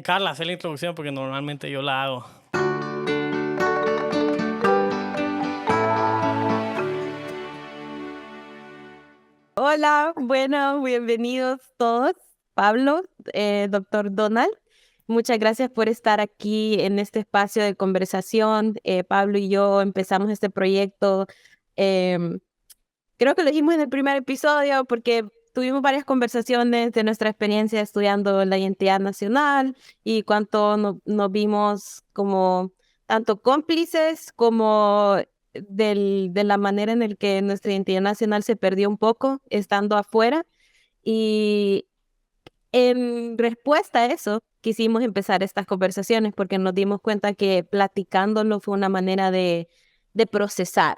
Carla, hacer la introducción porque normalmente yo la hago. Hola, bueno, bienvenidos todos. Pablo, doctor Donald, muchas gracias por estar aquí en este espacio de conversación. Pablo y yo empezamos este proyecto, em, creo que lo dijimos en el primer episodio porque tuvimos varias conversaciones de nuestra experiencia estudiando la identidad nacional y cuánto nos vimos como tanto cómplices como de la manera en la que nuestra identidad nacional se perdió un poco estando afuera. Y en respuesta a eso, quisimos empezar estas conversaciones porque nos dimos cuenta que platicándolo fue una manera de procesar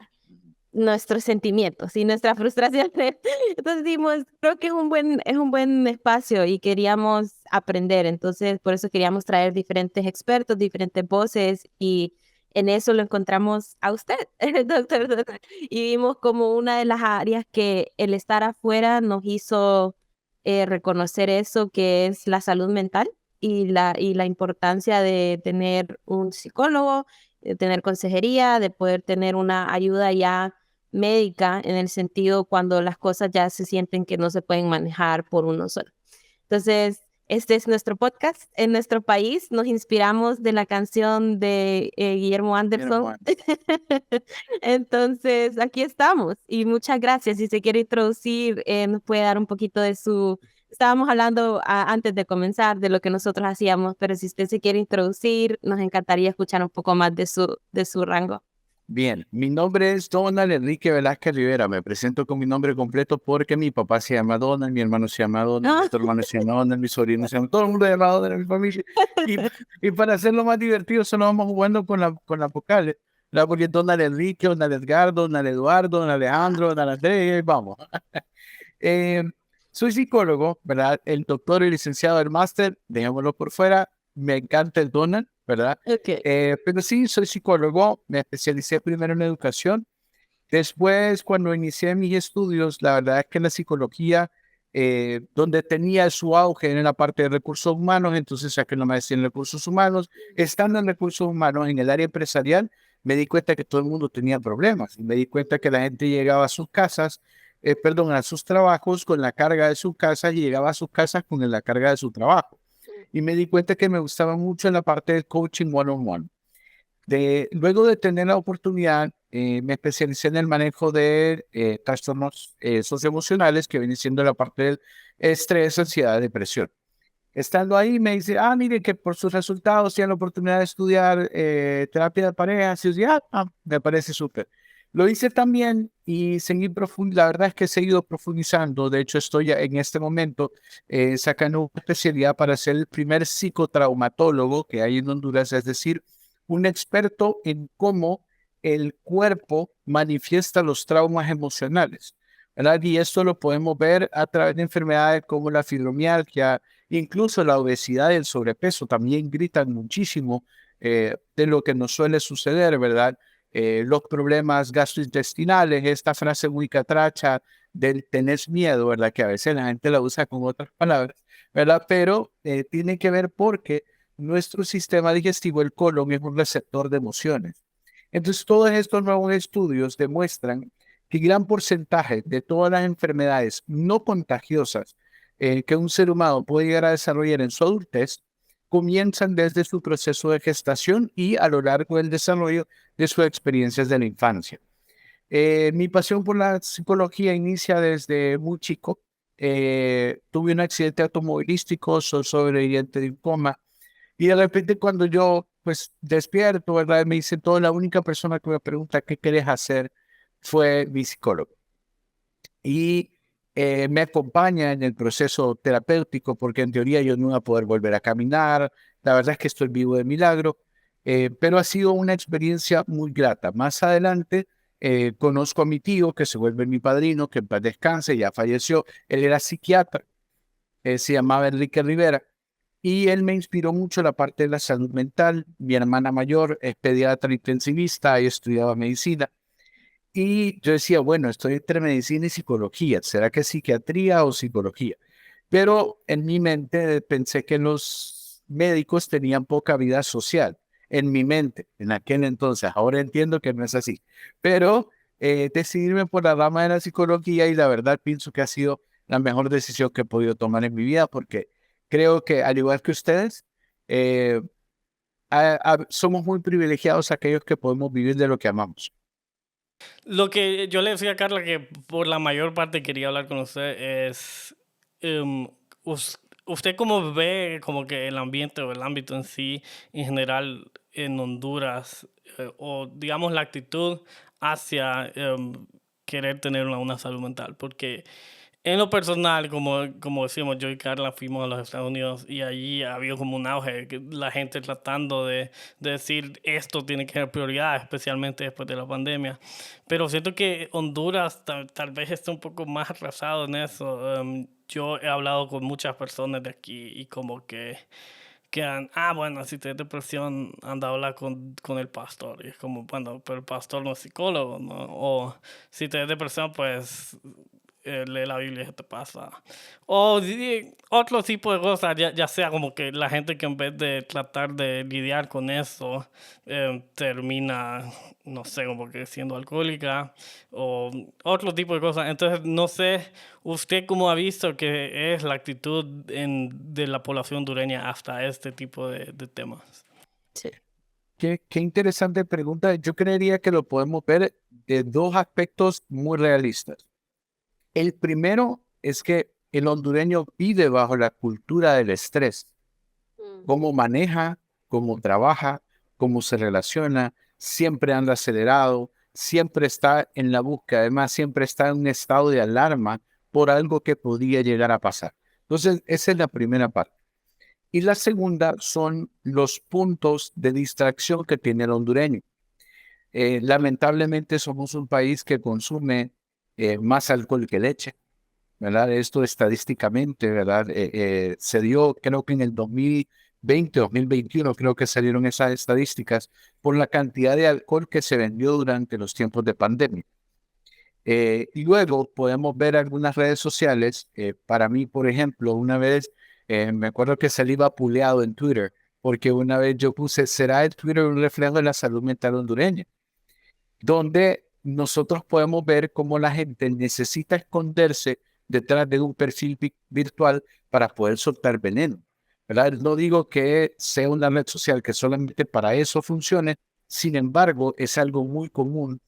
nuestros sentimientos y nuestras frustraciones. Entonces dijimos, creo que es un buen espacio y queríamos aprender. Entonces, por eso queríamos traer diferentes expertos, diferentes voces y en eso lo encontramos a usted, el doctor. Y vimos como una de las áreas que el estar afuera nos hizo reconocer eso, que es la salud mental y la importancia de tener un psicólogo, de tener consejería, de poder tener una ayuda ya médica en el sentido cuando las cosas ya se sienten que no se pueden manejar por uno solo. Entonces, este es nuestro podcast. En nuestro país nos inspiramos de la canción de Guillermo Guillermo Anderson. Anderson. Entonces, aquí estamos y muchas gracias. Si se quiere introducir, nos puede dar un poquito de su... Estábamos hablando antes de comenzar de lo que nosotros hacíamos, pero si usted se quiere introducir, nos encantaría escuchar un poco más de su rango. Bien, mi nombre es Donald Enrique Velázquez Rivera. Me presento con mi nombre completo porque mi papá se llama Donald, mi hermano se llama Donald, mi otro hermano se llama Donald, mi sobrino se llama... Todo el mundo se llama Donald en mi familia. Y, y para hacerlo más divertido, solo vamos jugando con las vocales. ¿Verdad? Porque Donald Enrique, Donald Edgardo, Donald Eduardo, Donald Alejandro, Donald Andrés, vamos. Eh, Soy psicólogo, ¿verdad? El doctor y licenciado del máster, dejémoslo por fuera. Me encanta el Donald, ¿verdad? Ok. Pero sí, soy psicólogo, me especialicé primero en educación. Después, cuando inicié mis estudios, la verdad es que la psicología, donde tenía su auge en la parte de recursos humanos, entonces saqué una maestría en recursos humanos. Estando en recursos humanos, en el área empresarial, me di cuenta que todo el mundo tenía problemas. Me di cuenta que la gente llegaba a sus casas, perdón, a sus trabajos con la carga de su casa y llegaba a sus casas con la carga de su trabajo. Y me di cuenta que me gustaba mucho en la parte del coaching one-on-one. Luego de tener la oportunidad, me especialicé en el manejo de trastornos socioemocionales, que viene siendo la parte del estrés, ansiedad, depresión. Estando ahí, me dice, mire que por sus resultados tiene la oportunidad de estudiar terapia de pareja. Y yo decía, me parece súper. Lo hice también y seguí la verdad es que he seguido profundizando. De hecho, estoy en este momento sacando una especialidad para ser el primer psicotraumatólogo que hay en Honduras, es decir, un experto en cómo el cuerpo manifiesta los traumas emocionales, ¿verdad? Y esto lo podemos ver a través de enfermedades como la fibromialgia, incluso la obesidad y el sobrepeso también gritan muchísimo de lo que nos suele suceder, ¿verdad? Los problemas gastrointestinales, esta frase muy catracha del tenés miedo, ¿verdad? Que a veces la gente la usa con otras palabras, ¿verdad? Pero tiene que ver porque nuestro sistema digestivo, el colon, es un receptor de emociones. Entonces, todos estos nuevos estudios demuestran que gran porcentaje de todas las enfermedades no contagiosas que un ser humano puede llegar a desarrollar en su adultez comienzan desde su proceso de gestación y a lo largo del desarrollo de sus experiencias de la infancia. Mi pasión por la psicología inicia desde muy chico. Tuve un accidente automovilístico, soy sobreviviente de un coma y de repente cuando yo pues despierto, ¿verdad? Me dice todo, la única persona que me pregunta qué querés hacer fue mi psicólogo. Y me acompaña en el proceso terapéutico porque en teoría yo no iba a poder volver a caminar. La verdad es que estoy vivo de milagro, pero ha sido una experiencia muy grata. Más adelante conozco a mi tío que se vuelve mi padrino, que en paz descanse, ya falleció. Él era psiquiatra, se llamaba Enrique Rivera. Y él me inspiró mucho la parte de la salud mental. Mi hermana mayor es pediatra intensivista y estudiaba medicina. Y yo decía, bueno, estoy entre medicina y psicología. ¿Será que psiquiatría o psicología? Pero en mi mente pensé que médicos tenían poca vida social en mi mente, en aquel entonces. Ahora entiendo que no es así, pero decidirme por la rama de la psicología y la verdad pienso que ha sido la mejor decisión que he podido tomar en mi vida porque creo que al igual que ustedes, eh, somos muy privilegiados aquellos que podemos vivir de lo que amamos. Lo que yo le decía a Carla que por la mayor parte quería hablar con usted es, em, usted cómo ve como que el ambiente o el ámbito en sí, en general en Honduras, o digamos la actitud hacia querer tener una salud mental, porque en lo personal, como decimos, yo y Carla fuimos a los Estados Unidos y allí ha habido como un auge, que la gente tratando de decir esto tiene que ser prioridad, especialmente después de la pandemia. Pero siento que Honduras tal vez esté un poco más atrasado en eso. Yo he hablado con muchas personas de aquí y como que quedan, bueno, si tienes depresión, anda a hablar con el pastor. Y es como, bueno, pero el pastor no es psicólogo, ¿no? O si tienes depresión, pues lee la Biblia y se te pasa. O otro tipo de cosas, ya sea como que la gente que en vez de tratar de lidiar con eso, termina, no sé, como que siendo alcohólica o otro tipo de cosas. Entonces, no sé, usted cómo ha visto que es la actitud de la población hondureña hasta este tipo de temas. Sí. Qué interesante pregunta. Yo creería que lo podemos ver de dos aspectos muy realistas. El primero es que el hondureño vive bajo la cultura del estrés. Cómo maneja, cómo trabaja, cómo se relaciona, siempre anda acelerado, siempre está en la búsqueda, además siempre está en un estado de alarma por algo que podría llegar a pasar. Entonces, esa es la primera parte. Y la segunda son los puntos de distracción que tiene el hondureño. Lamentablemente somos un país que consume más alcohol que leche, ¿verdad? Esto estadísticamente, ¿verdad? Se dio, creo que en el 2020, 2021, creo que salieron esas estadísticas por la cantidad de alcohol que se vendió durante los tiempos de pandemia. Y luego podemos ver algunas redes sociales. Para mí, por ejemplo, una vez me acuerdo que salí vapuleado en Twitter, porque una vez yo puse, ¿será el Twitter un reflejo de la salud mental hondureña? Donde nosotros podemos ver cómo la gente necesita esconderse detrás de un perfil virtual para poder soltar veneno, ¿verdad? No digo que sea una red social que solamente para eso funcione, sin embargo, es algo muy común.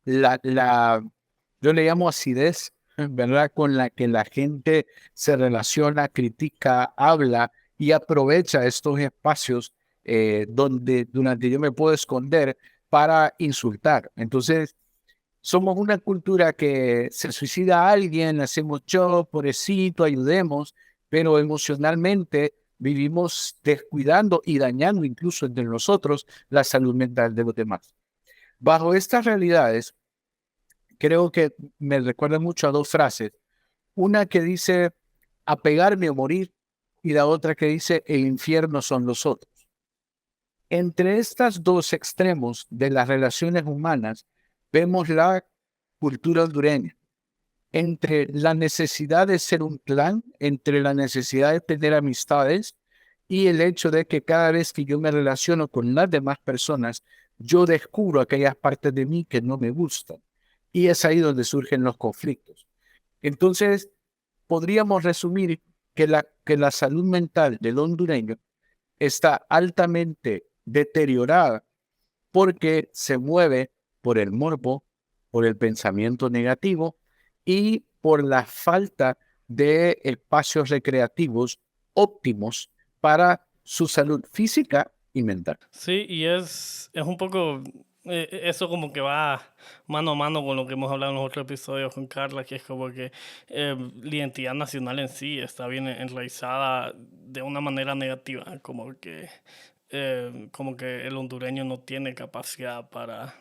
Yo le llamo acidez, ¿verdad? Con la que la gente se relaciona, critica, habla y aprovecha estos espacios durante yo me puedo esconder para insultar. Entonces, somos una cultura que se suicida a alguien, hacemos show, pobrecito, ayudemos, pero emocionalmente vivimos descuidando y dañando incluso entre nosotros la salud mental de los demás. Bajo estas realidades, creo que me recuerda mucho a dos frases. Una que dice apegarme o morir y la otra que dice el infierno son los otros. Entre estos dos extremos de las relaciones humanas vemos la cultura hondureña. Entre la necesidad de ser un clan, entre la necesidad de tener amistades y el hecho de que cada vez que yo me relaciono con las demás personas, yo descubro aquellas partes de mí que no me gustan. Y es ahí donde surgen los conflictos. Entonces, podríamos resumir que la salud mental del hondureño está altamente deteriorada porque se mueve por el morbo, por el pensamiento negativo y por la falta de espacios recreativos óptimos para su salud física y mental. Sí, y es un poco, eso como que va mano a mano con lo que hemos hablado en los otros episodios con Carla, que es como que la identidad nacional en sí está bien enraizada de una manera negativa, como que el hondureño no tiene capacidad para,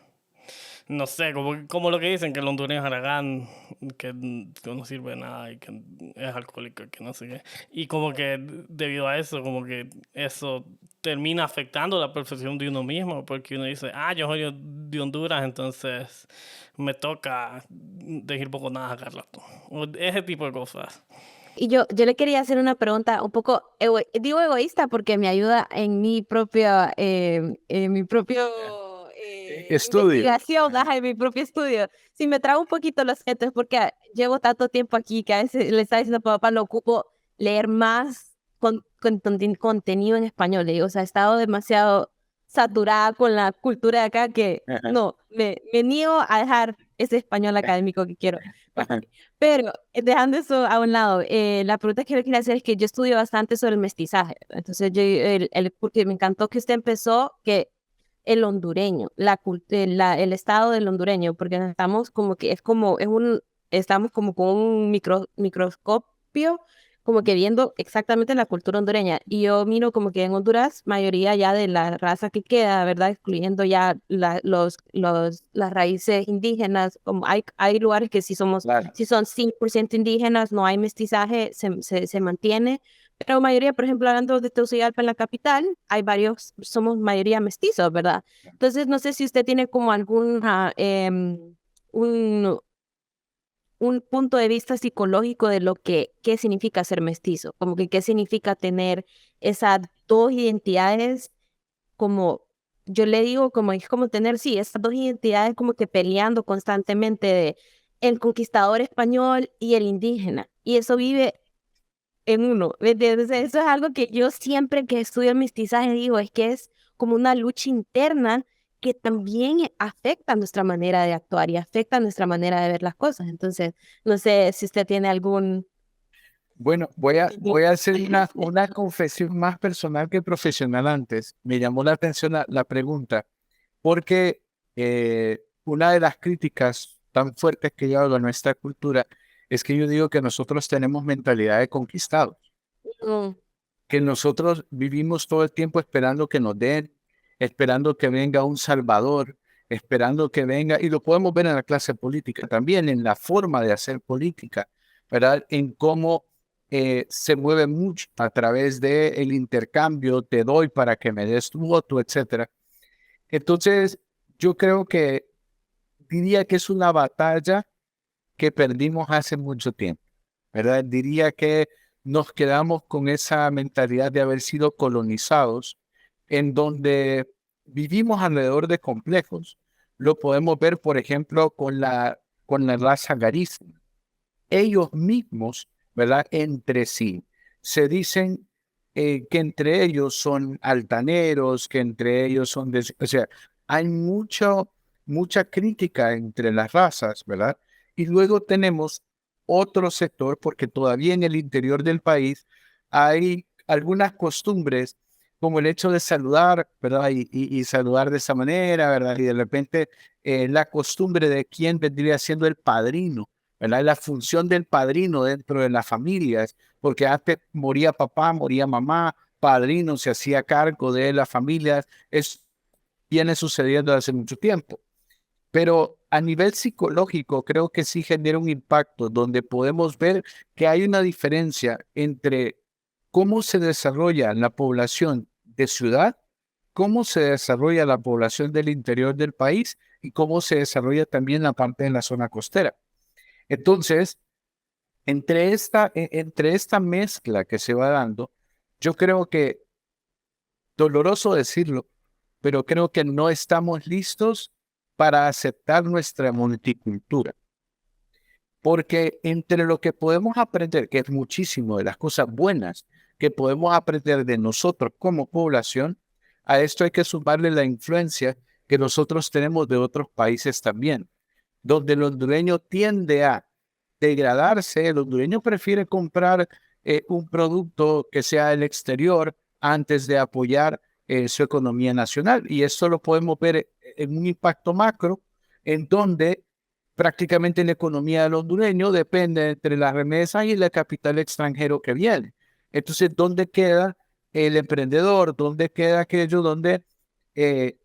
no sé, como lo que dicen, que el hondureño es haragán, que no sirve de nada y que es alcohólico y que no sé qué. Y como que debido a eso, como que eso termina afectando la percepción de uno mismo, porque uno dice, yo soy de Honduras, entonces me toca decir poco nada a Carlos. O ese tipo de cosas. Y yo le quería hacer una pregunta un poco, digo egoísta porque me ayuda en mi propio Estudio. investigación, ajá, en mi propio estudio. Si me trago un poquito los es porque llevo tanto tiempo aquí que a veces le estaba diciendo a papá, lo ocupo leer más contenido en español. Le digo, o sea, he estado demasiado saturada con la cultura de acá que Ajá, no, me niego a dejar ese español académico que quiero. ajá. Pero dejando eso a un lado, la pregunta que yo quería hacer es que yo estudio bastante sobre el mestizaje. Entonces, porque me encantó que usted empezó que el hondureño, el estado del hondureño, porque estamos como que estamos como con un microscopio, como que viendo exactamente la cultura hondureña. Y yo miro como que en Honduras, mayoría ya de la raza que queda, ¿verdad? Excluyendo ya las raíces indígenas, como hay lugares que Claro. si son 100% indígenas, no hay mestizaje, se mantiene. Pero mayoría, por ejemplo, hablando de Tegucigalpa en la capital, somos mayoría mestizos, ¿verdad? Entonces, no sé si usted tiene como un, un punto de vista psicológico de qué significa ser mestizo, como que qué significa tener esas dos identidades, como yo le digo, como es como tener, sí, esas dos identidades como que peleando constantemente de el conquistador español y el indígena, y eso vive en uno, ¿me entiendes? Eso es algo que yo siempre que estudio el mestizaje digo, es que es como una lucha interna que también afecta nuestra manera de actuar y afecta nuestra manera de ver las cosas. Entonces, no sé si usted tiene Bueno, voy a hacer una confesión más personal que profesional antes. Me llamó la atención la pregunta, porque una de las críticas tan fuertes que yo hago a nuestra cultura es que yo digo que nosotros tenemos mentalidad de conquistados, Mm, que nosotros vivimos todo el tiempo esperando que nos den, esperando que venga un salvador, esperando que venga, y lo podemos ver en la clase política también, en la forma de hacer política, ¿verdad? En cómo se mueve mucho a través del intercambio, te doy para que me des tu voto, etcétera. Entonces, yo creo que diría que es una batalla que perdimos hace mucho tiempo, ¿verdad? Diría que nos quedamos con esa mentalidad de haber sido colonizados, en donde vivimos alrededor de complejos. Lo podemos ver, por ejemplo, con la raza garífuna. Ellos mismos, ¿verdad? Entre sí, se dicen que entre ellos son altaneros, que entre ellos son... o sea, hay mucha crítica entre las razas, ¿verdad? Y luego tenemos otro sector, porque todavía en el interior del país hay algunas costumbres, como el hecho de saludar, ¿verdad? Y saludar de esa manera, ¿verdad? Y de repente la costumbre de quién vendría siendo el padrino, ¿verdad? La función del padrino dentro de las familias, porque antes moría papá, moría mamá, padrino se hacía cargo de las familias, es viene sucediendo hace mucho tiempo. Pero a nivel psicológico creo que sí genera un impacto donde podemos ver que hay una diferencia entre cómo se desarrolla la población de ciudad, cómo se desarrolla la población del interior del país y cómo se desarrolla también la parte de la zona costera. Entonces, entre esta mezcla que se va dando, yo creo que, doloroso decirlo, pero creo que no estamos listos para aceptar nuestra multicultura. Porque entre lo que podemos aprender, que es muchísimo de las cosas buenas que podemos aprender de nosotros como población, a esto hay que sumarle la influencia que nosotros tenemos de otros países también, donde el hondureño tiende a degradarse, el hondureño prefiere comprar un producto que sea del exterior antes de apoyar su economía nacional. Y esto lo podemos ver en un impacto macro, en donde prácticamente la economía del hondureño depende entre las remesas y el capital extranjero que viene. Entonces, ¿dónde queda el emprendedor? ¿Dónde queda aquello donde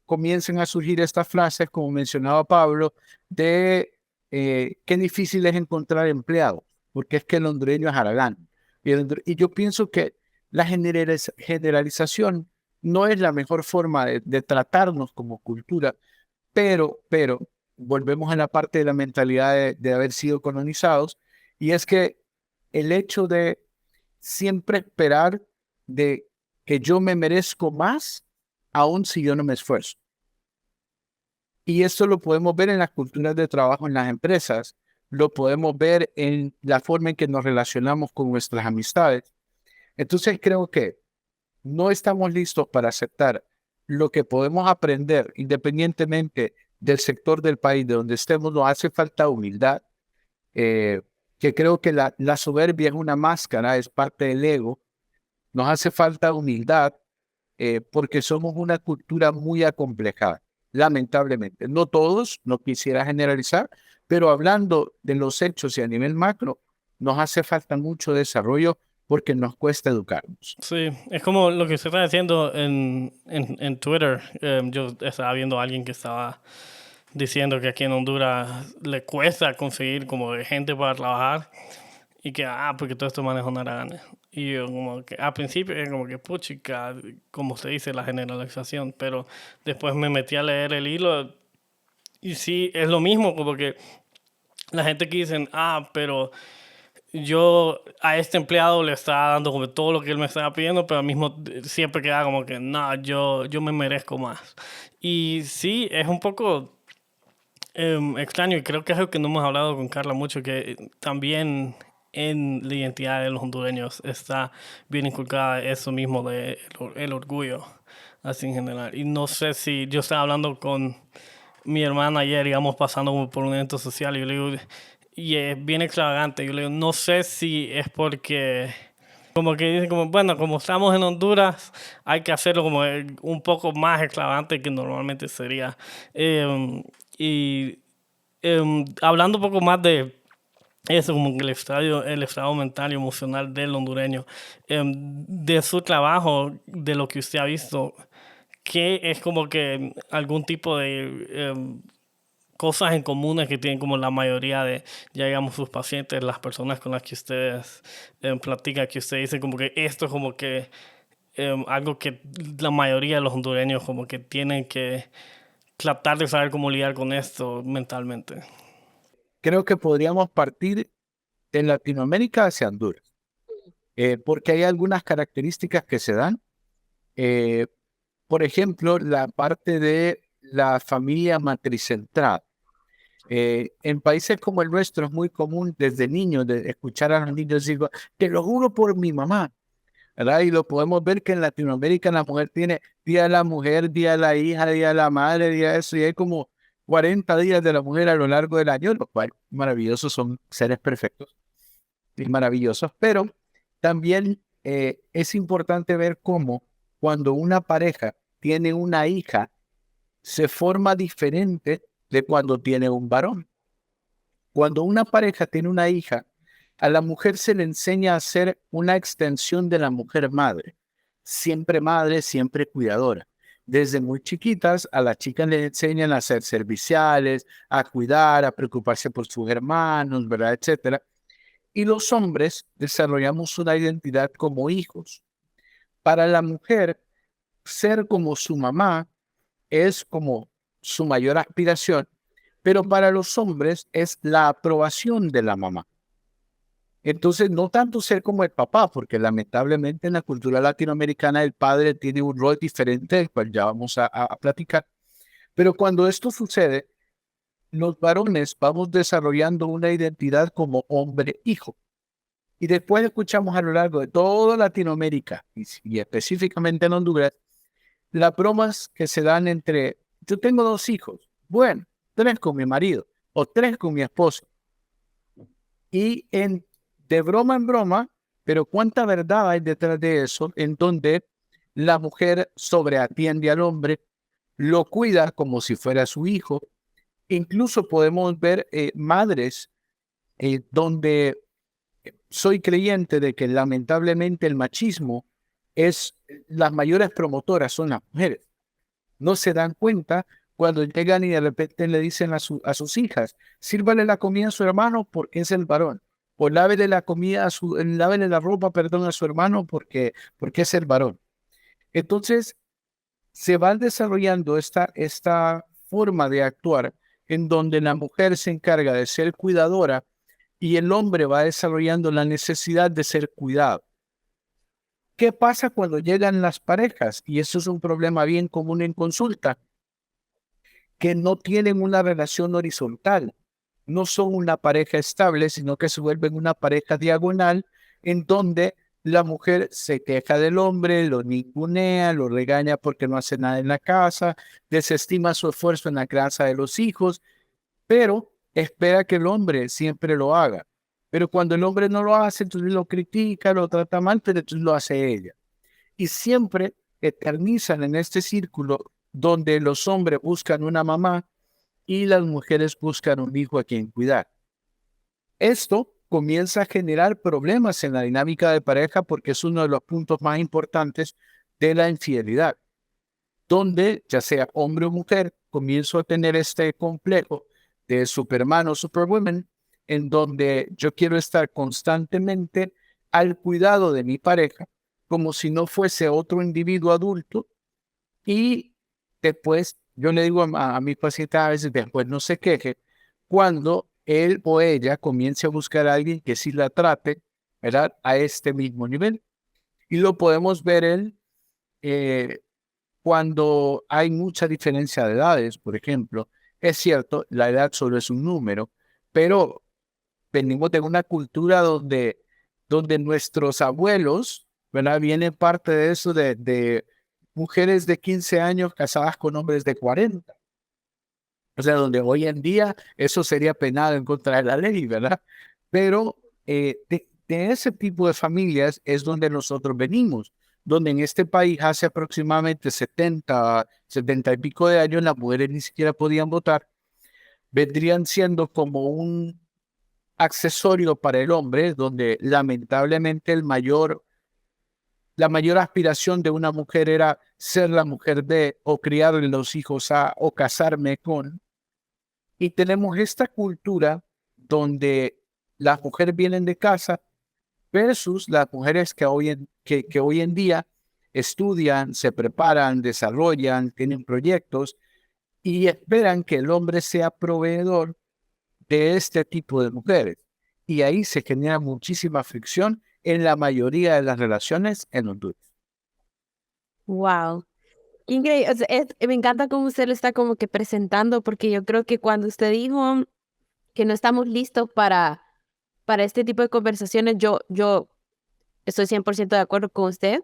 comiencen a surgir estas frases, como mencionaba Pablo, de qué difícil es encontrar empleados, porque es que el hondureño es haragán. Y yo pienso que la generalización no es la mejor forma de tratarnos como cultura, pero volvemos a la parte de la mentalidad de haber sido colonizados, y es que el hecho de siempre esperar de que yo me merezco más, aun si yo no me esfuerzo. Y esto lo podemos ver en las culturas de trabajo en las empresas, lo podemos ver en la forma en que nos relacionamos con nuestras amistades. Entonces creo que no estamos listos para aceptar lo que podemos aprender independientemente del sector del país de donde estemos. Nos hace falta humildad, que creo que la soberbia es una máscara, es parte del ego. Nos hace falta humildad, porque somos una cultura muy acomplejada, lamentablemente. No todos, no quisiera generalizar, pero hablando de los hechos y a nivel macro, nos hace falta mucho desarrollo porque nos cuesta educarnos. Sí, es como lo que usted está diciendo en Twitter. Yo estaba viendo a alguien que estaba diciendo que aquí en Honduras le cuesta conseguir como gente para trabajar y que, porque todo esto maneja una haraganes. Y yo como que al principio era como que, puchica, como se dice, la generalización, pero después me metí a leer el hilo y sí, es lo mismo, como que la gente que dicen, pero yo a este empleado le estaba dando como todo lo que él me estaba pidiendo, pero al mismo siempre queda como que, no, yo me merezco más. Y sí, es un poco extraño y creo que es algo que no hemos hablado con Carla mucho, que también en la identidad de los hondureños está bien inculcada eso mismo de el orgullo, así en general. Y no sé si yo estaba hablando con mi hermana ayer, íbamos pasando como por un evento social y yo le digo, y es bien extravagante, yo le digo, no sé si es porque como que dicen como, bueno, como estamos en Honduras, hay que hacerlo como un poco más extravagante que normalmente sería. Y hablando un poco más de eso, como el estado mental y emocional del hondureño, de su trabajo, de lo que usted ha visto, ¿qué es como que algún tipo de cosas en comunes que tienen como la mayoría de, ya digamos, sus pacientes, las personas con las que ustedes platican, que usted dice como que esto es como que algo que la mayoría de los hondureños como que tienen que tratar de saber cómo lidiar con esto mentalmente? Creo que podríamos partir de Latinoamérica hacia Honduras, porque hay algunas características que se dan. Eh, por ejemplo, la parte de la familia matricentrada. En países como el nuestro es muy común desde niños de escuchar a los niños decir, te lo juro por mi mamá, ¿verdad? Y lo podemos ver que en Latinoamérica la mujer tiene Día de la Mujer, Día de la Hija, Día de la Madre, Día de eso, y hay como 40 días de la mujer a lo largo del año, lo cual maravillosos, son seres perfectos y maravillosos, pero también es importante ver cómo cuando una pareja tiene una hija, se forma diferente de cuando tiene un varón. Cuando una pareja tiene una hija, a la mujer se le enseña a ser una extensión de la mujer madre, siempre cuidadora. Desde muy chiquitas a las chicas les enseñan a ser serviciales, a cuidar, a preocuparse por sus hermanos, ¿verdad? Etcétera. Y los hombres desarrollamos una identidad como hijos. Para la mujer, ser como su mamá es como su mayor aspiración, pero para los hombres es la aprobación de la mamá. Entonces, no tanto ser como el papá, porque lamentablemente en la cultura latinoamericana el padre tiene un rol diferente, del cual ya vamos a platicar. Pero cuando esto sucede, los varones vamos desarrollando una identidad como hombre-hijo. Y después escuchamos a lo largo de toda Latinoamérica, y específicamente en Honduras, las bromas que se dan entre, yo tengo 2 hijos, bueno, 3 con mi marido, o 3 con mi esposo. Y de broma en broma, pero cuánta verdad hay detrás de eso, en donde la mujer sobreatiende al hombre, lo cuida como si fuera su hijo. Incluso podemos ver madres donde soy creyente de que lamentablemente el machismo las mayores promotoras son las mujeres. No se dan cuenta cuando llegan y de repente le dicen a sus hijas, sírvale la comida a su hermano porque es el varón, o lávele la comida lávele la ropa, perdón, a su hermano porque es el varón. Entonces, se va desarrollando esta forma de actuar en donde la mujer se encarga de ser cuidadora y el hombre va desarrollando la necesidad de ser cuidado. ¿Qué pasa cuando llegan las parejas? Y eso es un problema bien común en consulta, que no tienen una relación horizontal, no son una pareja estable, sino que se vuelven una pareja diagonal en donde la mujer se queja del hombre, lo ningunea, lo regaña porque no hace nada en la casa, desestima su esfuerzo en la crianza de los hijos, pero espera que el hombre siempre lo haga. Pero cuando el hombre no lo hace, entonces lo critica, lo trata mal, pero entonces lo hace ella. Y siempre eternizan en este círculo donde los hombres buscan una mamá y las mujeres buscan un hijo a quien cuidar. Esto comienza a generar problemas en la dinámica de pareja porque es uno de los puntos más importantes de la infidelidad, donde ya sea hombre o mujer, comienzo a tener este complejo de Superman o Superwoman, en donde yo quiero estar constantemente al cuidado de mi pareja, como si no fuese otro individuo adulto, y después yo le digo a mi paciente a veces, después no se queje, cuando él o ella comience a buscar a alguien que sí la trate, ¿verdad? A este mismo nivel. Y lo podemos ver eh, cuando hay mucha diferencia de edades, por ejemplo. Es cierto, la edad solo es un número, pero venimos de una cultura donde nuestros abuelos, ¿verdad? Viene parte de eso de mujeres de 15 años casadas con hombres de 40. O sea, donde hoy en día eso sería penado en contra de la ley, ¿verdad? Pero de ese tipo de familias es donde nosotros venimos, donde en este país hace aproximadamente 70 y pico de años las mujeres ni siquiera podían votar, vendrían siendo como un accesorio para el hombre, donde lamentablemente la mayor aspiración de una mujer era ser la mujer de, o criarle los hijos a, o casarme con. Y tenemos esta cultura donde las mujeres vienen de casa versus las mujeres que hoy en día estudian, se preparan, desarrollan, tienen proyectos y esperan que el hombre sea proveedor de este tipo de mujeres. Y ahí se genera muchísima fricción en la mayoría de las relaciones en Honduras. Wow. Increíble. O sea, me encanta cómo usted lo está como que presentando, porque yo creo que cuando usted dijo que no estamos listos para este tipo de conversaciones, yo estoy 100% de acuerdo con usted,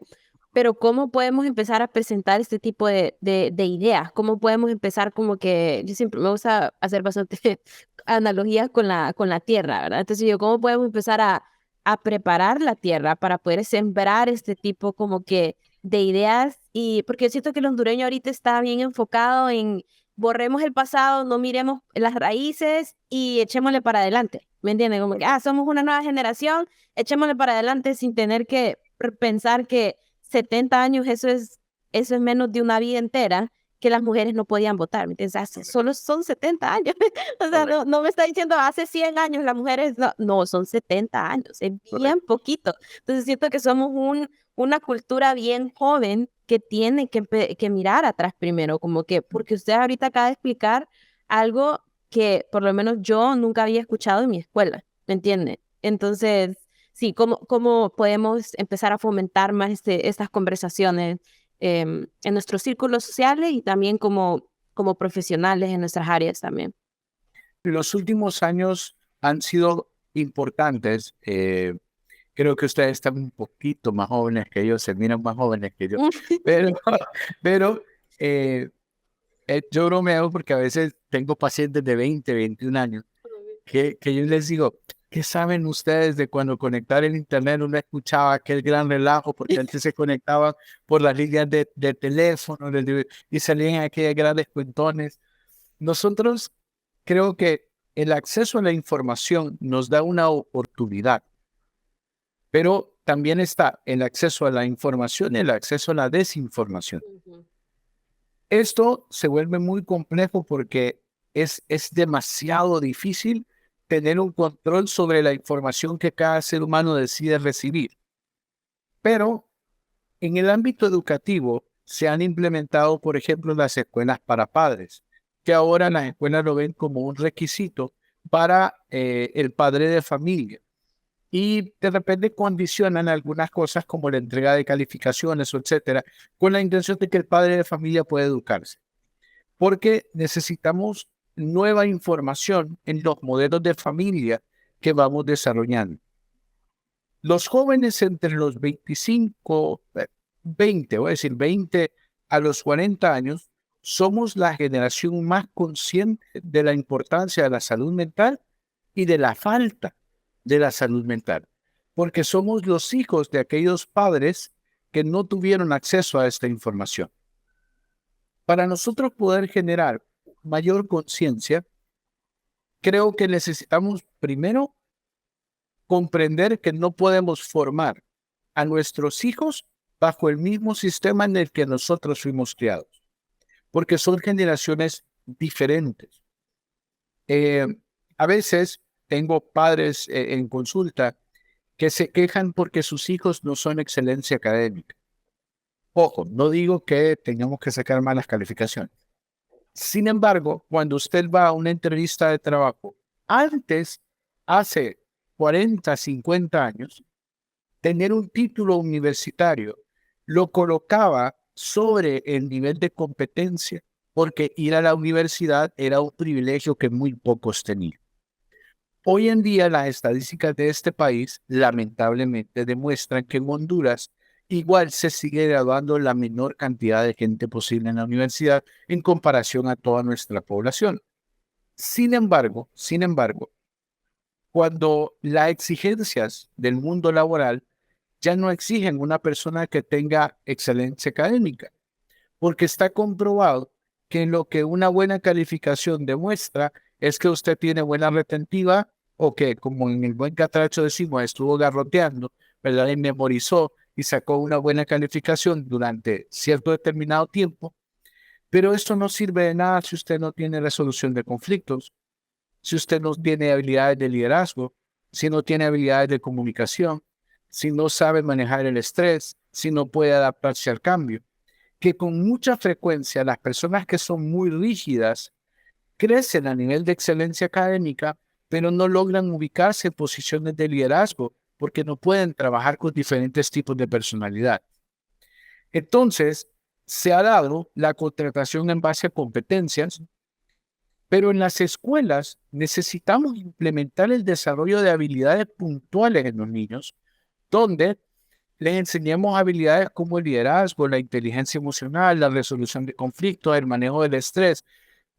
pero ¿cómo podemos empezar a presentar este tipo de ideas? ¿Cómo podemos empezar como que, yo siempre me gusta hacer bastante analogías con la tierra, ¿verdad? Entonces ¿cómo podemos empezar a preparar la tierra para poder sembrar este tipo como que de ideas? Y porque yo siento que el hondureño ahorita está bien enfocado en borremos el pasado, no miremos las raíces y echémosle para adelante, ¿me entienden? Como que, somos una nueva generación, echémosle para adelante sin tener que pensar que 70 años, eso es menos de una vida entera que las mujeres no podían votar. ¿Me entiendes? Solo son 70 años. O sea, no me está diciendo hace 100 años las mujeres, no, son 70 años, es bien poquito. Entonces siento que somos una cultura bien joven que tiene que mirar atrás primero, como que, porque usted ahorita acaba de explicar algo que por lo menos yo nunca había escuchado en mi escuela, ¿me entiende? Entonces, sí, ¿cómo podemos empezar a fomentar más estas conversaciones en nuestros círculos sociales y también como profesionales en nuestras áreas también? Los últimos años han sido importantes. Creo que ustedes están un poquito más jóvenes que yo, se miran más jóvenes que yo, pero, pero yo bromeo porque a veces tengo pacientes de 20, 21 años que yo les digo, ¿qué saben ustedes de cuando conectar el internet uno escuchaba aquel gran relajo? Porque antes se conectaban por las líneas de teléfono y salían aquellos grandes cuentones. Nosotros creo que el acceso a la información nos da una oportunidad, pero también está el acceso a la información y el acceso a la desinformación. Esto se vuelve muy complejo porque es demasiado difícil tener un control sobre la información que cada ser humano decide recibir. Pero en el ámbito educativo se han implementado, por ejemplo, las escuelas para padres, que ahora las escuelas lo ven como un requisito para el padre de familia. Y de repente condicionan algunas cosas como la entrega de calificaciones o etcétera, con la intención de que el padre de familia pueda educarse. Porque necesitamos nueva información en los modelos de familia que vamos desarrollando. Los jóvenes entre los 25, 20, voy a decir 20 a los 40 años, somos la generación más consciente de la importancia de la salud mental y de la falta de la salud mental, porque somos los hijos de aquellos padres que no tuvieron acceso a esta información. Para nosotros poder generar mayor conciencia, creo que necesitamos primero comprender que no podemos formar a nuestros hijos bajo el mismo sistema en el que nosotros fuimos criados, porque son generaciones diferentes. A veces tengo padres en consulta que se quejan porque sus hijos no son excelencia académica. Ojo, no digo que tengamos que sacar malas calificaciones. Sin embargo, cuando usted va a una entrevista de trabajo, antes, hace 40, 50 años, tener un título universitario lo colocaba sobre el nivel de competencia, porque ir a la universidad era un privilegio que muy pocos tenían. Hoy en día las estadísticas de este país lamentablemente demuestran que en Honduras igual se sigue graduando la menor cantidad de gente posible en la universidad en comparación a toda nuestra población. Sin embargo, cuando las exigencias del mundo laboral ya no exigen una persona que tenga excelencia académica, porque está comprobado que lo que una buena calificación demuestra es que usted tiene buena retentiva o que, como en el buen catracho decimos, estuvo garroteando, ¿verdad? Y memorizó y sacó una buena calificación durante cierto determinado tiempo, pero esto no sirve de nada si usted no tiene resolución de conflictos, si usted no tiene habilidades de liderazgo, si no tiene habilidades de comunicación, si no sabe manejar el estrés, si no puede adaptarse al cambio, que con mucha frecuencia las personas que son muy rígidas crecen a nivel de excelencia académica, pero no logran ubicarse en posiciones de liderazgo porque no pueden trabajar con diferentes tipos de personalidad. Entonces, se ha dado la contratación en base a competencias, pero en las escuelas necesitamos implementar el desarrollo de habilidades puntuales en los niños, donde les enseñemos habilidades como el liderazgo, la inteligencia emocional, la resolución de conflictos, el manejo del estrés,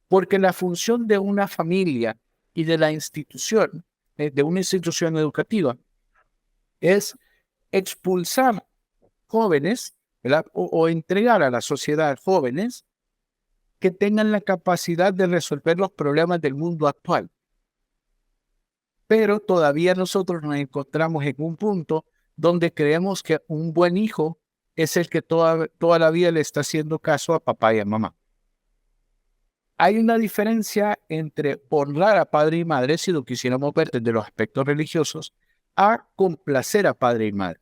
porque la función de una familia y de la institución, de una institución educativa, es expulsar jóvenes, ¿verdad? O entregar a la sociedad jóvenes que tengan la capacidad de resolver los problemas del mundo actual. Pero todavía nosotros nos encontramos en un punto donde creemos que un buen hijo es el que toda la vida le está haciendo caso a papá y a mamá. Hay una diferencia entre honrar a padre y madre, si lo quisiéramos ver desde los aspectos religiosos, a complacer a padre y madre.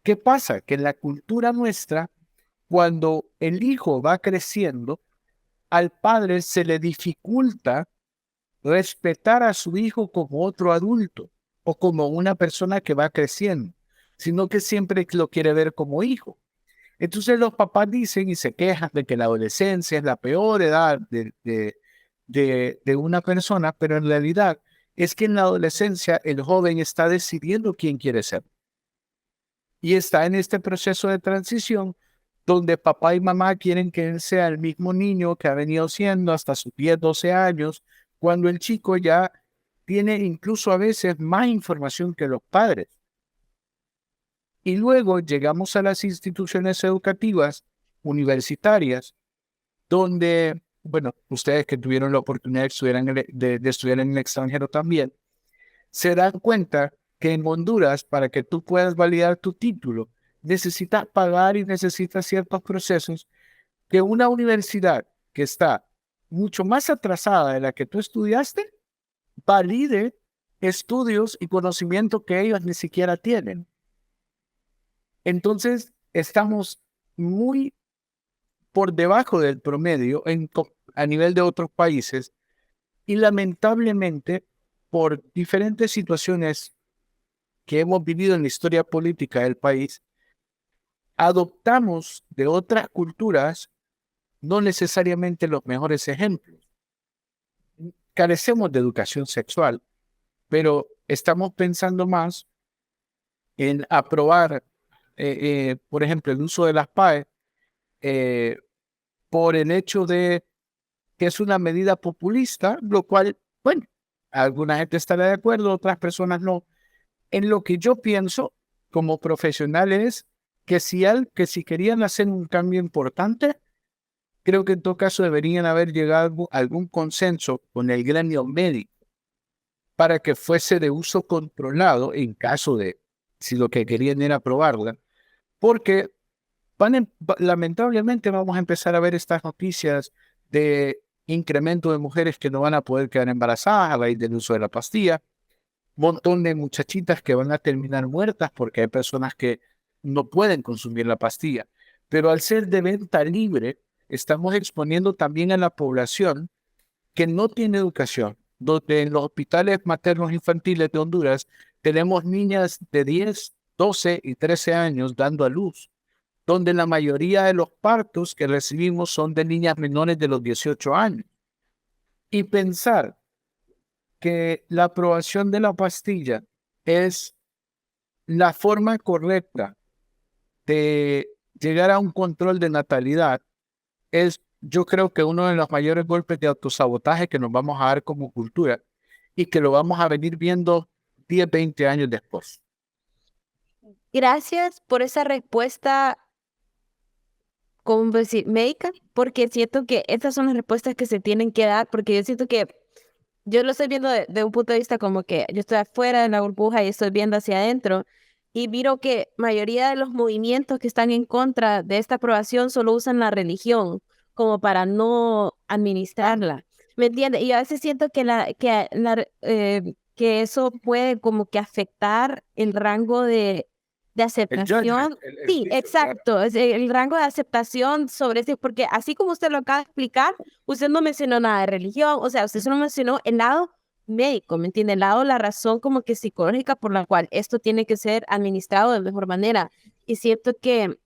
¿Qué pasa? Que en la cultura nuestra, cuando el hijo va creciendo, al padre se le dificulta respetar a su hijo como otro adulto o como una persona que va creciendo, sino que siempre lo quiere ver como hijo. Entonces los papás dicen y se quejan de que la adolescencia es la peor edad de una persona, pero en realidad es que en la adolescencia el joven está decidiendo quién quiere ser. Y está en este proceso de transición donde papá y mamá quieren que él sea el mismo niño que ha venido siendo hasta sus 10, 12 años, cuando el chico ya tiene incluso a veces más información que los padres. Y luego llegamos a las instituciones educativas universitarias, donde, bueno, ustedes que tuvieron la oportunidad de estudiar en el extranjero también, se dan cuenta que en Honduras, para que tú puedas validar tu título, necesitas pagar y necesitas ciertos procesos que una universidad que está mucho más atrasada de la que tú estudiaste, valide estudios y conocimiento que ellos ni siquiera tienen. Entonces, estamos muy por debajo del promedio a nivel de otros países Y lamentablemente, por diferentes situaciones que hemos vivido en la historia política del país, adoptamos de otras culturas no necesariamente los mejores ejemplos. Carecemos de educación sexual, pero estamos pensando más en aprobar, por ejemplo, el uso de las PAE eh, por el hecho de que es una medida populista, lo cual, bueno, alguna gente estará de acuerdo, otras personas no. En lo que yo pienso como profesional es que si querían hacer un cambio importante, creo que en todo caso deberían haber llegado a algún consenso con el gremio médico para que fuese de uso controlado en caso de si lo que querían era aprobarla, porque lamentablemente vamos a empezar a ver estas noticias de incremento de mujeres que no van a poder quedar embarazadas a raíz del uso de la pastilla, montón de muchachitas que van a terminar muertas porque hay personas que no pueden consumir la pastilla. Pero al ser de venta libre, estamos exponiendo también a la población que no tiene educación, donde en los hospitales maternos infantiles de Honduras tenemos niñas de 10, 12 y 13 años dando a luz, donde la mayoría de los partos que recibimos son de niñas menores de los 18 años. Y pensar que la aprobación de la pastilla es la forma correcta de llegar a un control de natalidad es, yo creo que uno de los mayores golpes de autosabotaje que nos vamos a dar como cultura y que lo vamos a venir viendo 10, 20 años después. Gracias por esa respuesta, ¿cómo decir? Médica, porque siento que estas son las respuestas que se tienen que dar, porque yo siento que yo lo estoy viendo de un punto de vista como que yo estoy afuera de la burbuja y estoy viendo hacia adentro y miro que mayoría de los movimientos que están en contra de esta aprobación solo usan la religión como para no administrarla. ¿Me entiendes? Y a veces siento que eso puede como que afectar el rango de aceptación. Sí, juicio, claro. exacto. Es el rango de aceptación sobre eso, porque así como usted lo acaba de explicar, usted no mencionó nada de religión, o sea, usted solo mencionó el lado médico, ¿me entiende? El lado, la razón como que psicológica por la cual esto tiene que ser administrado de mejor manera. Y siento que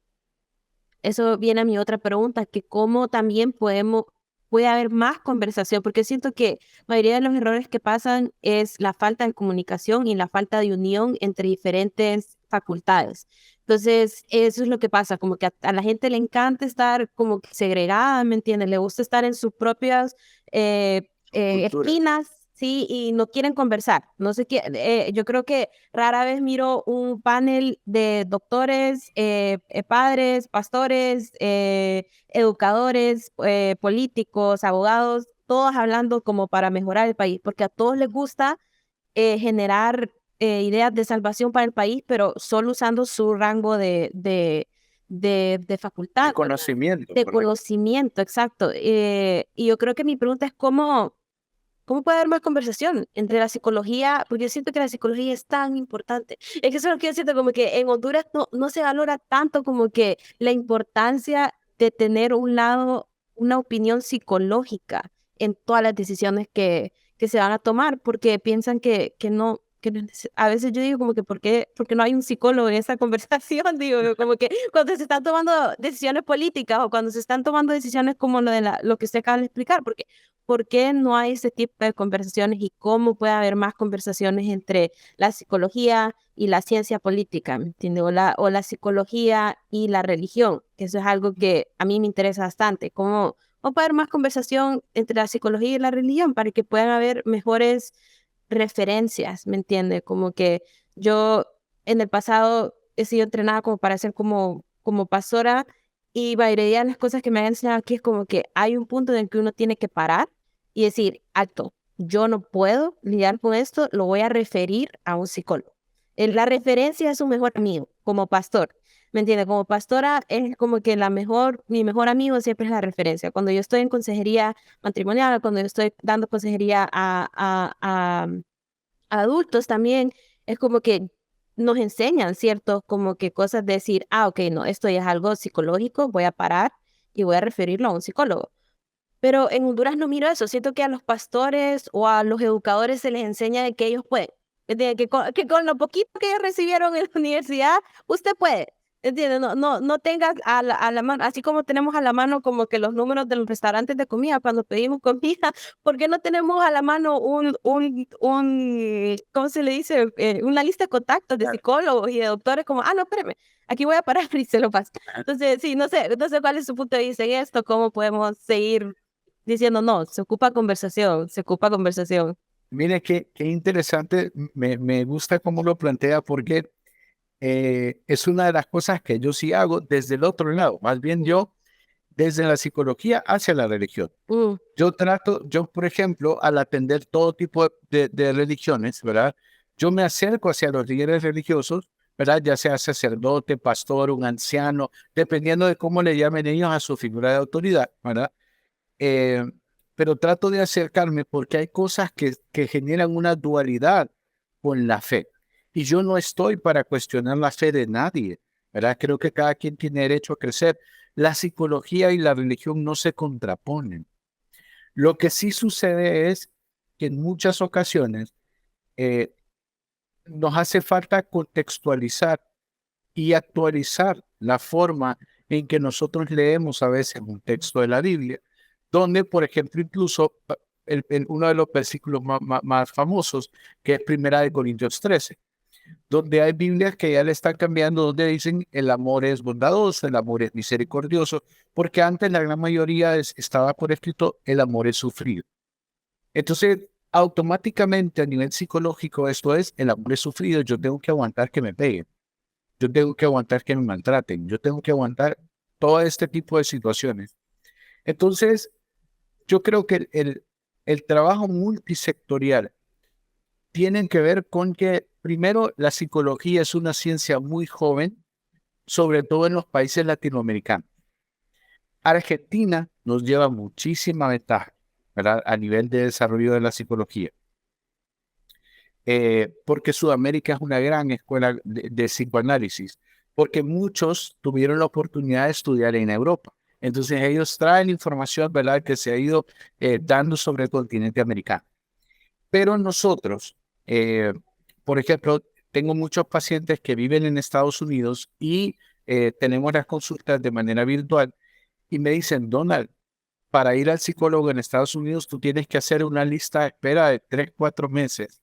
eso viene a mi otra pregunta, que cómo también puede haber más conversación, porque siento que la mayoría de los errores que pasan es la falta de comunicación y la falta de unión entre diferentes facultades. Entonces, eso es lo que pasa, como que a la gente le encanta estar como que segregada, ¿me entiendes? Le gusta estar en sus propias Cultura. esquinas, ¿sí? Y no quieren conversar. No sé qué, yo creo que rara vez miro un panel de doctores, padres, pastores, educadores, políticos, abogados, todos hablando como para mejorar el país, porque a todos les gusta generar ideas de salvación para el país, pero solo usando su rango de facultad. De conocimiento. De correcto. conocimiento, exacto. Y yo creo que mi pregunta es ¿cómo puede haber más conversación entre la psicología? Porque yo siento que la psicología es tan importante. Es que eso es lo que yo siento, como que en Honduras no se valora tanto como que la importancia de tener un lado, una opinión psicológica en todas las decisiones que se van a tomar, porque piensan que no, a veces yo digo como que ¿por qué no hay un psicólogo en esa conversación? Digo, como que cuando se están tomando decisiones políticas o cuando se están tomando decisiones como lo que usted acaba de explicar, porque ¿por qué no hay ese tipo de conversaciones y cómo puede haber más conversaciones entre la psicología y la ciencia política, ¿me entiende? O la psicología y la religión, que eso es algo que a mí me interesa bastante. ¿Cómo puede haber más conversación entre la psicología y la religión para que puedan haber mejores referencias, ¿me entiende? Como que yo en el pasado he sido entrenada como para ser como pastora y la mayoría de las cosas que me han enseñado aquí es como que hay un punto en el que uno tiene que parar y decir, alto, yo no puedo lidiar con esto, lo voy a referir a un psicólogo. La referencia es un mejor amigo, como pastor. ¿Me entiende? Como pastora es como que mi mejor amigo siempre es la referencia. Cuando yo estoy en consejería matrimonial, cuando yo estoy dando consejería a adultos también, es como que nos enseñan, ¿cierto? Como que cosas de decir, ok, no, esto ya es algo psicológico, voy a parar y voy a referirlo a un psicólogo. Pero en Honduras no miro eso. Siento que a los pastores o a los educadores se les enseña de que ellos pueden. Que con lo poquito que ellos recibieron en la universidad, usted puede. ¿Entiendes? No tengas a la mano, así como tenemos a la mano como que los números de los restaurantes de comida cuando pedimos comida, ¿por qué no tenemos a la mano ¿cómo se le dice? Una lista de contactos de psicólogos y de doctores como, no, espérame, aquí voy a parar y se lo paso. Entonces, sí, no sé cuál es su punto de vista en esto, cómo podemos seguir diciendo, no, se ocupa conversación, se ocupa conversación. Mire, qué interesante, me gusta cómo lo plantea porque es una de las cosas que yo sí hago desde el otro lado, más bien yo desde la psicología hacia la religión. Mm, Yo, por ejemplo, al atender todo tipo de religiones, ¿verdad? Yo me acerco hacia los líderes religiosos, ¿verdad? Ya sea sacerdote, pastor, un anciano, dependiendo de cómo le llamen ellos a su figura de autoridad, ¿verdad? Eh, pero trato de acercarme porque hay cosas que generan una dualidad con la fe. Y yo no estoy para cuestionar la fe de nadie, ¿verdad? Creo que cada quien tiene derecho a crecer. La psicología y la religión no se contraponen. Lo que sí sucede es que en muchas ocasiones eh, nos hace falta contextualizar y actualizar la forma en que nosotros leemos a veces un texto de la Biblia, donde, por ejemplo, incluso uno de los versículos más famosos, que es Primera de Corintios 13, donde hay Biblias que ya le están cambiando, donde dicen el amor es bondadoso, el amor es misericordioso, porque antes la gran mayoría estaba por escrito el amor es sufrido. Entonces, automáticamente a nivel psicológico, esto es, el amor es sufrido, yo tengo que aguantar que me peguen, yo tengo que aguantar que me maltraten, yo tengo que aguantar todo este tipo de situaciones. Entonces, yo creo que el trabajo multisectorial tiene que ver con que, primero, la psicología es una ciencia muy joven, sobre todo en los países latinoamericanos. Argentina nos lleva muchísima ventaja, ¿verdad? A nivel de desarrollo de la psicología. Porque Sudamérica es una gran escuela de psicoanálisis, porque muchos tuvieron la oportunidad de estudiar en Europa. Entonces ellos traen información, ¿verdad?, que se ha ido dando sobre el continente americano. Pero nosotros, por ejemplo, tengo muchos pacientes que viven en Estados Unidos y tenemos las consultas de manera virtual y me dicen, Donald, para ir al psicólogo en Estados Unidos, tú tienes que hacer una lista de espera de 3, 4 meses,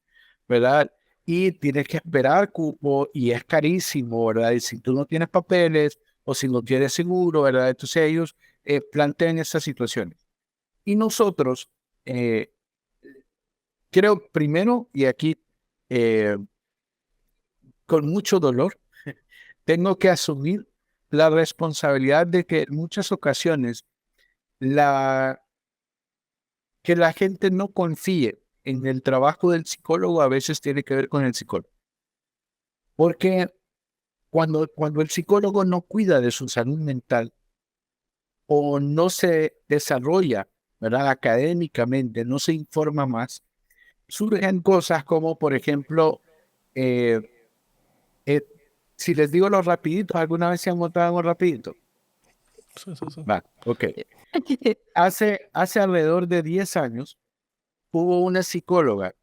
¿verdad? Y tienes que esperar cupo y es carísimo, ¿verdad? Y si tú no tienes papeles o si no tienes seguro, ¿verdad? Entonces ellos plantean esas situaciones. Y nosotros, creo primero, y aquí eh, con mucho dolor, tengo que asumir la responsabilidad de que en muchas ocasiones que la gente no confíe en el trabajo del psicólogo a veces tiene que ver con el psicólogo. Porque cuando el psicólogo no cuida de su salud mental o no se desarrolla, ¿verdad?, académicamente, no se informa más, surgen cosas como, por ejemplo, eh, eh, si les digo los rapiditos, ¿alguna vez se han montado en un rapidito? Sí, sí, sí. Va, ok. Hace alrededor de 10 años hubo una psicóloga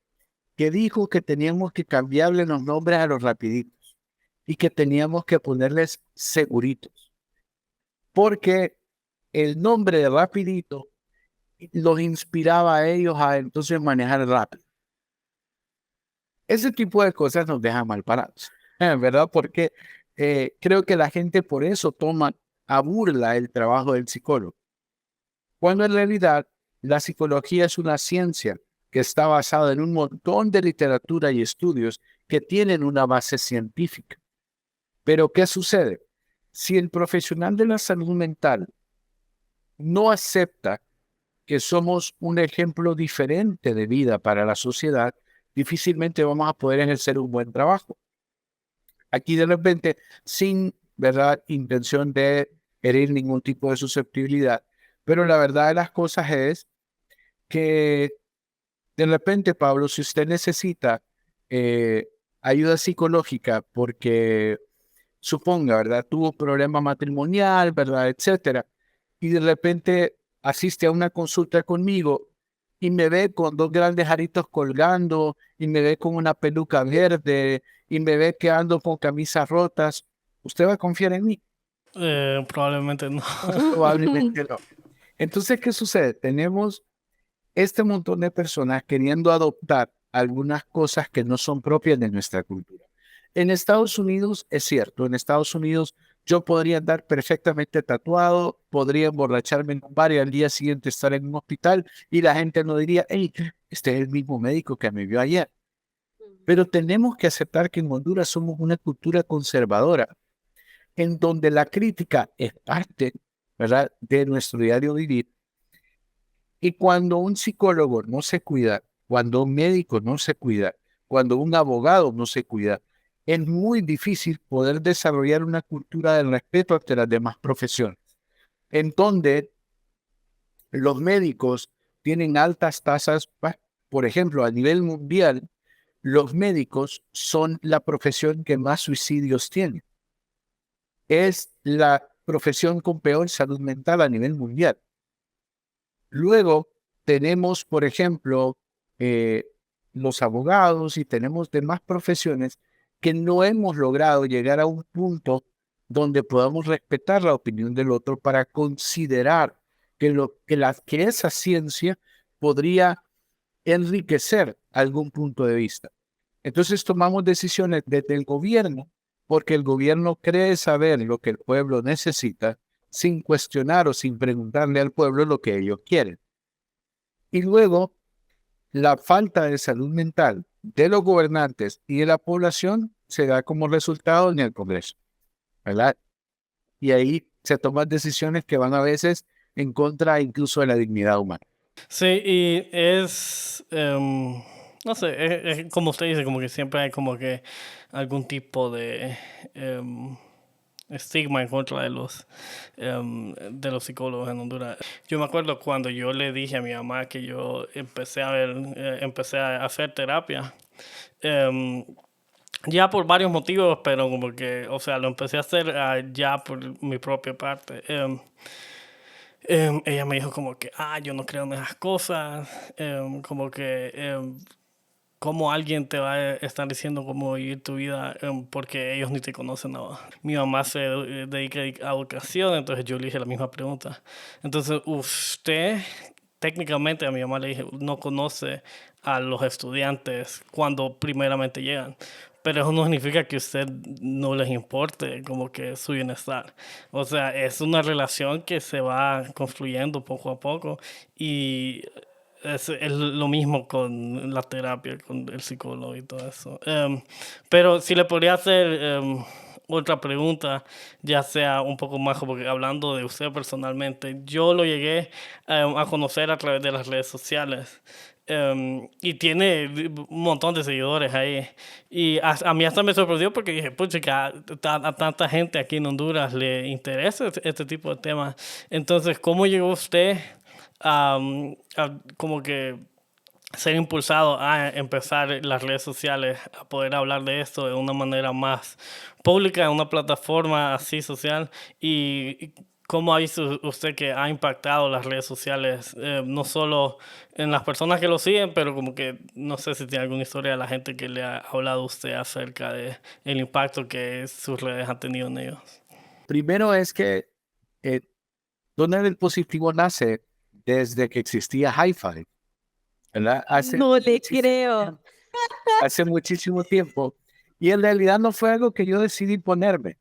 que dijo que teníamos que cambiarle los nombres a los rapiditos y que teníamos que ponerles seguritos, porque el nombre de rapidito los inspiraba a ellos a entonces manejar rápido. Ese tipo de cosas nos deja mal parados, ¿verdad? Porque creo que la gente por eso toma a burla el trabajo del psicólogo, cuando en realidad la psicología es una ciencia que está basada en un montón de literatura y estudios que tienen una base científica. Pero ¿qué sucede? Si el profesional de la salud mental no acepta que somos un ejemplo diferente de vida para la sociedad, difícilmente vamos a poder ejercer un buen trabajo. Aquí de repente, sin, ¿verdad?, intención de herir ningún tipo de susceptibilidad, pero la verdad de las cosas es que de repente, Pablo, si usted necesita ayuda psicológica porque suponga, ¿verdad?, tuvo un problema matrimonial, ¿verdad?, etcétera, y de repente asiste a una consulta conmigo y me ve con dos grandes aritos colgando, y me ve con una peluca verde, y me ve que ando con camisas rotas, ¿usted va a confiar en mí? Probablemente no. Probablemente no. Entonces, ¿qué sucede? Tenemos este montón de personas queriendo adoptar algunas cosas que no son propias de nuestra cultura. En Estados Unidos es cierto, en Estados Unidos yo podría andar perfectamente tatuado, podría emborracharme en un bar y al día siguiente estar en un hospital y la gente no diría, hey, este es el mismo médico que me vio ayer. Pero tenemos que aceptar que en Honduras somos una cultura conservadora, en donde la crítica es parte, ¿verdad?, de nuestro diario vivir. Y cuando un psicólogo no se cuida, cuando un médico no se cuida, cuando un abogado no se cuida, es muy difícil poder desarrollar una cultura del respeto ante las demás profesiones, en donde los médicos tienen altas tasas. Por ejemplo, a nivel mundial, los médicos son la profesión que más suicidios tiene. Es la profesión con peor salud mental a nivel mundial. Luego tenemos, por ejemplo, eh, los abogados y tenemos demás profesiones que no hemos logrado llegar a un punto donde podamos respetar la opinión del otro para considerar que esa ciencia podría enriquecer algún punto de vista. Entonces tomamos decisiones desde el gobierno porque el gobierno cree saber lo que el pueblo necesita sin cuestionar o sin preguntarle al pueblo lo que ellos quieren. Y luego, la falta de salud mental de los gobernantes y de la población se da como resultado en el Congreso, ¿verdad? Y ahí se toman decisiones que van a veces en contra incluso de la dignidad humana. Sí, y no sé, es como usted dice, como que siempre hay como que algún tipo de estigma en contra de los psicólogos en Honduras. Yo me acuerdo cuando yo le dije a mi mamá que yo empecé a hacer terapia. em, ya por varios motivos, pero como que, o sea, lo empecé a hacer ya por mi propia parte. Ella me dijo como que, yo no creo en esas cosas, como que, cómo alguien te va a estar diciendo cómo vivir tu vida porque ellos ni te conocen. No. Mi mamá se dedica a educación, entonces yo le dije la misma pregunta. Entonces, usted, técnicamente a mi mamá le dije, no conoce a los estudiantes cuando primeramente llegan. Pero eso no significa que a usted no les importe como que su bienestar. O sea, es una relación que se va construyendo poco a poco y es lo mismo con la terapia, con el psicólogo y todo eso. Pero si le podría hacer otra pregunta, ya sea un poco más como que hablando de usted personalmente. Yo lo llegué a conocer a través de las redes sociales. Y tiene un montón de seguidores ahí. Y a mí hasta me sorprendió porque dije, pucha, que a tanta gente aquí en Honduras le interesa este tipo de temas. Entonces, ¿cómo llegó usted a como que ser impulsado a empezar las redes sociales, a poder hablar de esto de una manera más pública, en una plataforma así social? ¿Y cómo ha visto usted que ha impactado las redes sociales, no solo en las personas que lo siguen, pero como que no sé si tiene alguna historia de la gente que le ha hablado a usted acerca de el impacto que sus redes han tenido en ellos? Primero es que eh, Donald el Positivo nace desde que existía Hi-Fi, ¿verdad? No le creo. Hace muchísimo tiempo. Y en realidad no fue algo que yo decidí ponerme.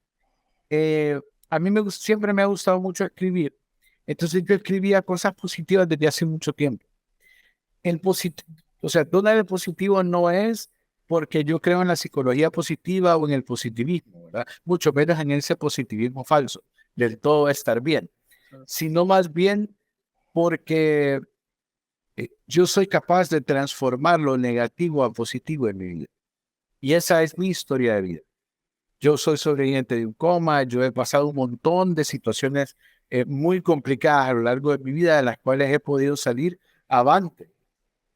A mí siempre me ha gustado mucho escribir. Entonces yo escribía cosas positivas desde hace mucho tiempo. O sea, Donald el Positivo no es porque yo creo en la psicología positiva o en el positivismo, ¿verdad? Mucho menos en ese positivismo falso, del todo estar bien, sino más bien porque yo soy capaz de transformar lo negativo a positivo en mi vida. Y esa es mi historia de vida. Yo soy sobreviviente de un coma, yo he pasado un montón de situaciones muy complicadas a lo largo de mi vida, de las cuales he podido salir avante.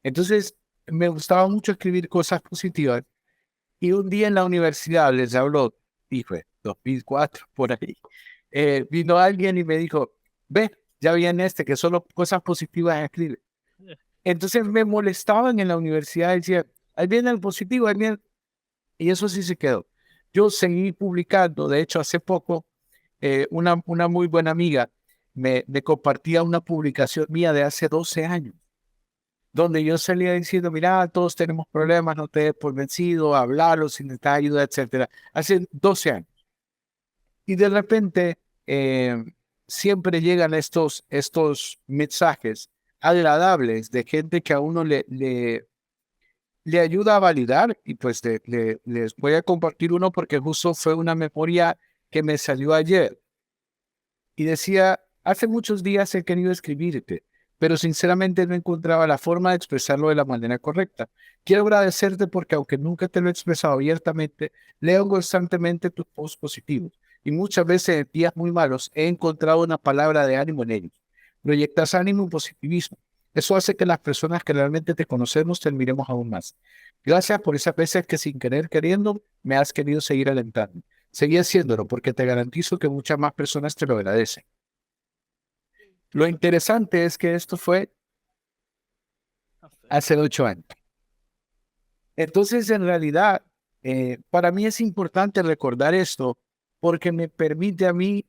Entonces, me gustaba mucho escribir cosas positivas. Y un día en la universidad, les hablo, fue 2004, por ahí, vino alguien y me dijo, ve, ya viene este, que solo cosas positivas escribe. Entonces me molestaban en la universidad, decía, ahí viene el positivo, ahí viene, y eso sí se quedó. Yo seguí publicando, de hecho, hace poco, una muy buena amiga me compartía una publicación mía de hace 12 años, donde yo salía diciendo, mira, todos tenemos problemas, no te des por vencido, hablarlo, si necesitas ayuda, etcétera. Hace 12 años. Y de repente, eh, siempre llegan estos mensajes agradables de gente que a uno le ayuda a validar, y pues les voy a compartir uno porque justo fue una memoria que me salió ayer. Y decía, hace muchos días he querido escribirte, pero sinceramente no encontraba la forma de expresarlo de la manera correcta. Quiero agradecerte porque aunque nunca te lo he expresado abiertamente, leo constantemente tus posts positivos y muchas veces en días muy malos he encontrado una palabra de ánimo en ellos. Proyectas ánimo y positivismo. Eso hace que las personas que realmente te conocemos te admiremos aún más. Gracias por esas veces que sin querer queriendo me has querido seguir alentando. Seguí haciéndolo porque te garantizo que muchas más personas te lo agradecen. Lo interesante es que esto fue hace 8 años. Entonces, en realidad, para mí es importante recordar esto porque me permite a mí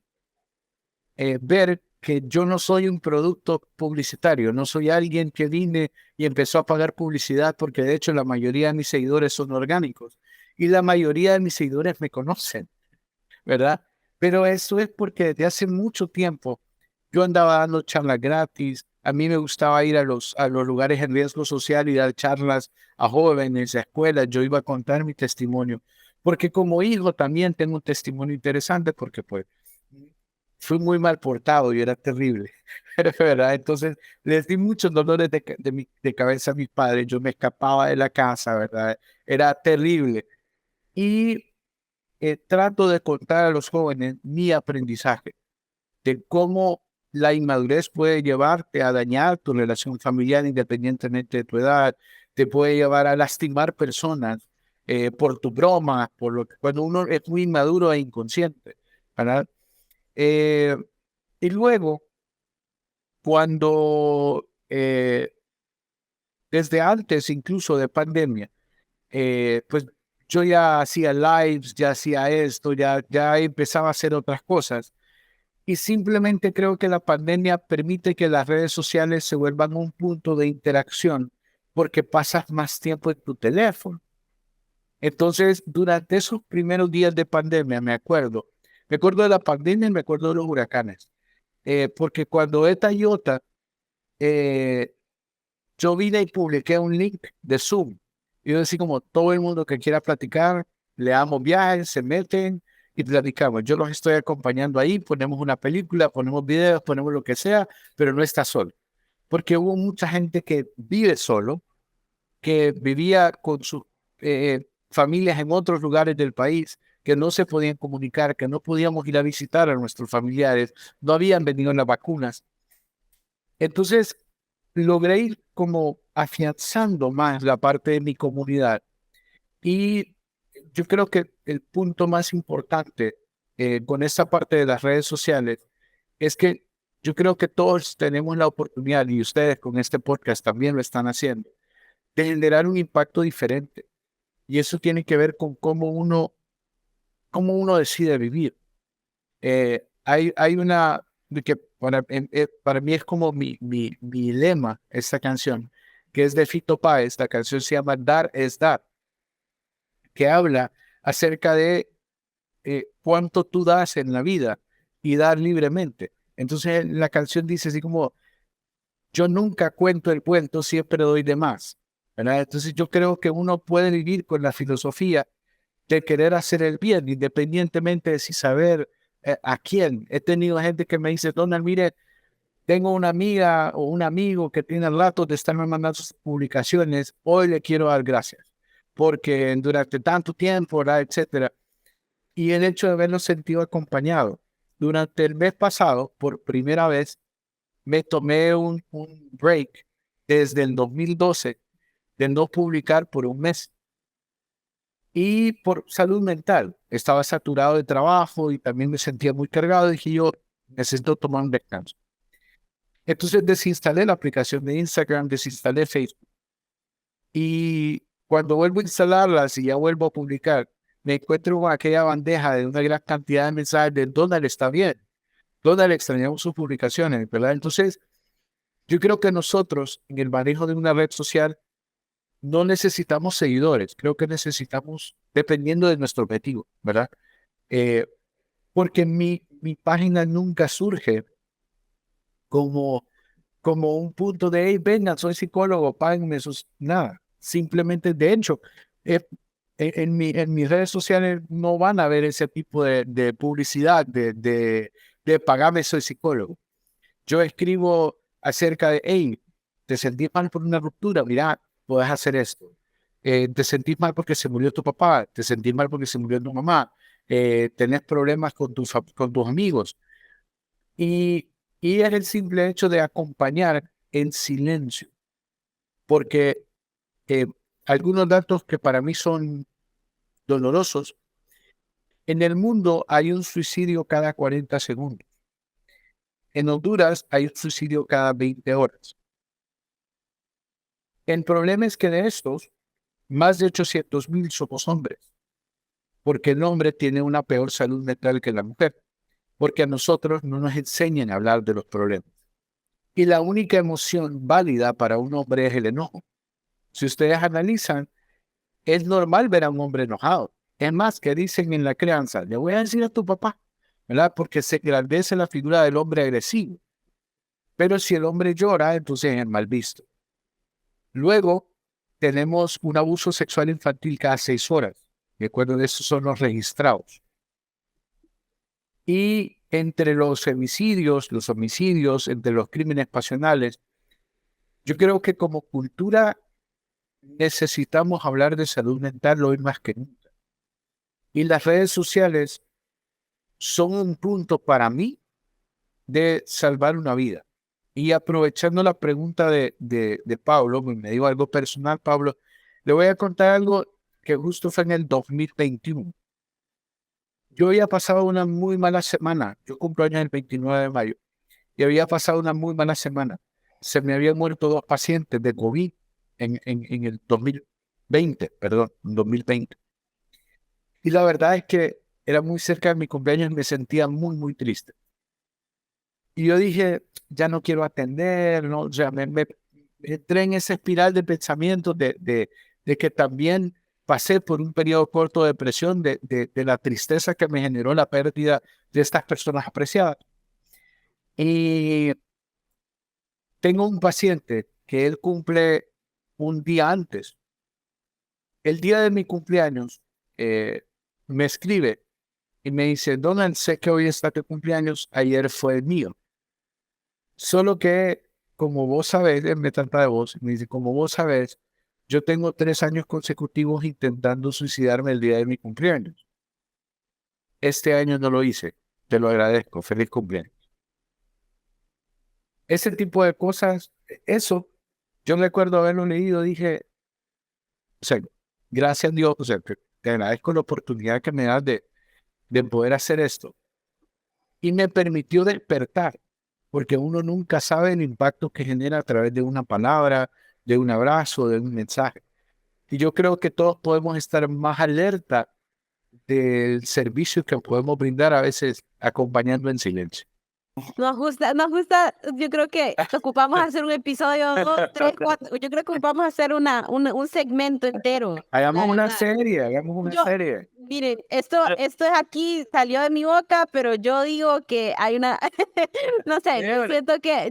ver que yo no soy un producto publicitario, no soy alguien que vine y empezó a pagar publicidad, porque de hecho la mayoría de mis seguidores son orgánicos y la mayoría de mis seguidores me conocen, ¿verdad? Pero eso es porque desde hace mucho tiempo yo andaba dando charlas gratis, a mí me gustaba ir a los lugares en riesgo social y dar charlas a jóvenes, a escuelas, yo iba a contar mi testimonio, porque como hijo también tengo un testimonio interesante, porque pues fui muy mal portado y era terrible, ¿verdad? Entonces les di muchos dolores de cabeza a mis padres, yo me escapaba de la casa, ¿verdad? Era terrible. Y trato de contar a los jóvenes mi aprendizaje de cómo la inmadurez puede llevarte a dañar tu relación familiar independientemente de tu edad, te puede llevar a lastimar personas por tu broma, por lo que cuando uno es muy inmaduro e inconsciente, ¿verdad? Eh, y luego, cuando desde antes incluso de pandemia, pues yo ya hacía lives, ya hacía esto, ya empezaba a hacer otras cosas. Y simplemente creo que la pandemia permite que las redes sociales se vuelvan un punto de interacción porque pasas más tiempo en tu teléfono. Entonces, durante esos primeros días de pandemia, me acuerdo de la pandemia y me acuerdo de los huracanes, porque cuando ETA y IOTA, eh, yo vine y publiqué un link de Zoom. Y yo decía como todo el mundo que quiera platicar, le damos viajes, se meten y platicamos. Yo los estoy acompañando ahí, ponemos una película, ponemos videos, ponemos lo que sea, pero no está solo. Porque hubo mucha gente que vive solo, que vivía con sus familias en otros lugares del país, que no se podían comunicar, que no podíamos ir a visitar a nuestros familiares, no habían venido las vacunas. Entonces, logré ir como afianzando más la parte de mi comunidad. Y yo creo que el punto más importante con esta parte de las redes sociales es que yo creo que todos tenemos la oportunidad, y ustedes con este podcast también lo están haciendo, de generar un impacto diferente. Y eso tiene que ver con cómo uno decide vivir. Hay una que para mí es como mi lema, esta canción, que es de Fito Páez. La canción se llama Dar es Dar, que habla acerca de cuánto tú das en la vida y dar libremente. Entonces la canción dice así como, yo nunca cuento el cuento, siempre doy de más, ¿verdad? Entonces yo creo que uno puede vivir con la filosofía de querer hacer el bien, independientemente de si saber a quién. He tenido gente que me dice, Donald, mire, tengo una amiga o un amigo que tiene rato de estarme mandando sus publicaciones, hoy le quiero dar gracias, porque durante tanto tiempo, ¿verdad? Etcétera. Y el hecho de haberlo sentido acompañado. Durante el mes pasado, por primera vez, me tomé un break desde el 2012 de no publicar por un mes. Y por salud mental, estaba saturado de trabajo y también me sentía muy cargado. Dije yo, necesito tomar un descanso. Entonces desinstalé la aplicación de Instagram, desinstalé Facebook. Y cuando vuelvo a instalarlas y ya vuelvo a publicar, me encuentro con aquella bandeja de una gran cantidad de mensajes de Donald está bien, Donald extrañamos sus publicaciones, ¿verdad? Entonces, yo creo que nosotros en el manejo de una red social no necesitamos seguidores, creo que necesitamos, dependiendo de nuestro objetivo, ¿verdad? Eh, porque mi página nunca surge como, como un punto de, hey, vengan, soy psicólogo, páguenme sus, nada. Simplemente, de hecho, eh, en mis redes sociales no van a ver ese tipo de publicidad, de pagarme, soy psicólogo. Yo escribo acerca de, hey, te sentís mal por una ruptura, mira, puedes hacer esto. Te sentís mal porque se murió tu papá, te sentís mal porque se murió tu mamá, tenés problemas con tus amigos. Y, y es el simple hecho de acompañar en silencio, porque eh, algunos datos que para mí son dolorosos, en el mundo hay un suicidio cada 40 segundos. En Honduras hay un suicidio cada 20 horas. El problema es que de estos, más de 800,000 somos hombres, porque el hombre tiene una peor salud mental que la mujer, porque a nosotros no nos enseñan a hablar de los problemas. Y la única emoción válida para un hombre es el enojo. Si ustedes analizan, es normal ver a un hombre enojado. Es más, que dicen en la crianza, le voy a decir a tu papá, ¿verdad? Porque se engrandece la figura del hombre agresivo. Pero si el hombre llora, entonces es mal visto. Luego, tenemos un abuso sexual infantil cada 6 horas. De acuerdo, de esos son los registrados. Y entre los homicidios, entre los crímenes pasionales, yo creo que como cultura necesitamos hablar de salud mental hoy más que nunca. Y las redes sociales son un punto para mí de salvar una vida. Y aprovechando la pregunta de Pablo, me dijo algo personal, Pablo, le voy a contar algo que justo fue en el 2021. Yo había pasado una muy mala semana. Yo cumplo años el 29 de mayo. Y había pasado una muy mala semana. Se me habían muerto 2 pacientes de COVID en el 2020, perdón, 2020. Y la verdad es que era muy cerca de mi cumpleaños y me sentía muy, muy triste. Y yo dije, ya no quiero atender, ¿no? O sea, me entré en esa espiral de pensamientos de que también pasé por un periodo corto de depresión, de la tristeza que me generó la pérdida de estas personas apreciadas. Y tengo un paciente que él cumple un día antes. El día de mi cumpleaños, me escribe y me dice, Donald, sé que hoy está tu cumpleaños, ayer fue el mío. Solo que, como vos sabés, él me trata de vos, me dice, como vos sabés, yo tengo 3 años consecutivos intentando suicidarme el día de mi cumpleaños. Este año no lo hice, te lo agradezco, feliz cumpleaños. Ese tipo de cosas, eso, yo recuerdo haberlo leído, dije, o sea, gracias a Dios, o sea, te agradezco la oportunidad que me das de poder hacer esto. Y me permitió despertar, porque uno nunca sabe el impacto que genera a través de una palabra, de un abrazo, de un mensaje. Y yo creo que todos podemos estar más alerta del servicio que podemos brindar a veces acompañando en silencio. Nos gusta, yo creo que ocupamos hacer un episodio, 2, 3, 4, yo creo que ocupamos hacer un segmento entero. Hagamos la una verdad. serie, hagamos una Yo, serie. miren, esto es aquí, salió de mi boca, pero yo digo que hay una, no sé,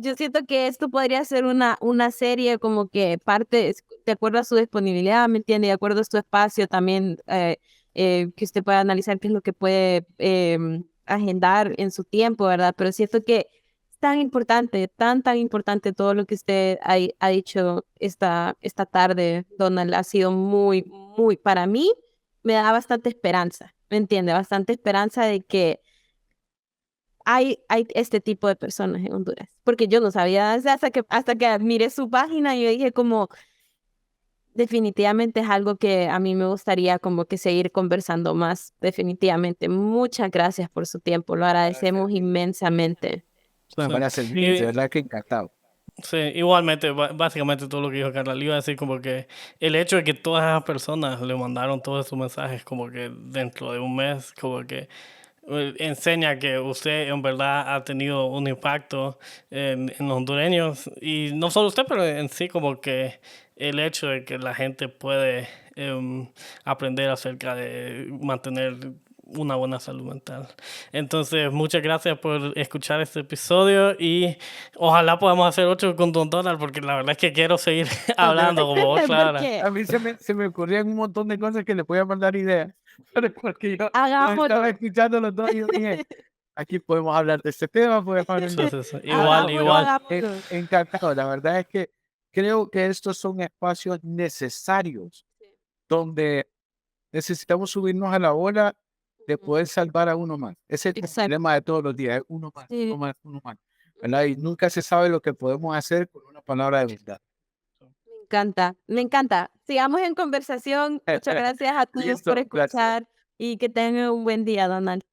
yo siento que esto podría ser una serie como que parte, de acuerdo a su disponibilidad, ¿me entiende? De acuerdo a su espacio también, que usted pueda analizar qué es lo que puede agendar en su tiempo, ¿verdad? Pero siento que es tan importante, tan importante todo lo que usted ha dicho esta tarde, Donald, ha sido muy, para mí, me da bastante esperanza, ¿me entiende? Bastante esperanza de que hay este tipo de personas en Honduras, porque yo no sabía, hasta que miré su página y yo dije como, definitivamente es algo que a mí me gustaría como que seguir conversando más, definitivamente. Muchas gracias por su tiempo, lo agradecemos inmensamente. me Sí. van a servir, de verdad que encantado. Sí, igualmente, básicamente todo lo que dijo Carla, le iba a decir como que el hecho de que todas esas personas le mandaron todos sus mensajes como que dentro de un mes, como que enseña que usted en verdad ha tenido un impacto en los hondureños, y no solo usted, pero en sí como que el hecho de que la gente puede aprender acerca de mantener una buena salud mental. Entonces, muchas gracias por escuchar este episodio y ojalá podamos hacer otro con Don Donald, porque la verdad es que quiero seguir hablando como vos, Clara. Porque A mí se me ocurrían un montón de cosas que les voy a mandar ideas, pero porque yo hagámoslo. estaba escuchando los dos y yo dije, aquí podemos hablar de este tema, podemos hablar Sí, de... sí, sí. Ahora, Igual. Hagámoslo. encantado, la verdad es que creo que estos son espacios necesarios donde necesitamos subirnos a la ola de poder salvar a uno más. Ese es el Exacto. problema de todos los días, es uno más, Sí. uno más, uno más, ¿verdad? Y nunca se sabe lo que podemos hacer con una palabra de verdad. Me encanta, me encanta. Sigamos en conversación. Muchas gracias a todos Listo, por gracias. escuchar y que tengan un buen día, Donald.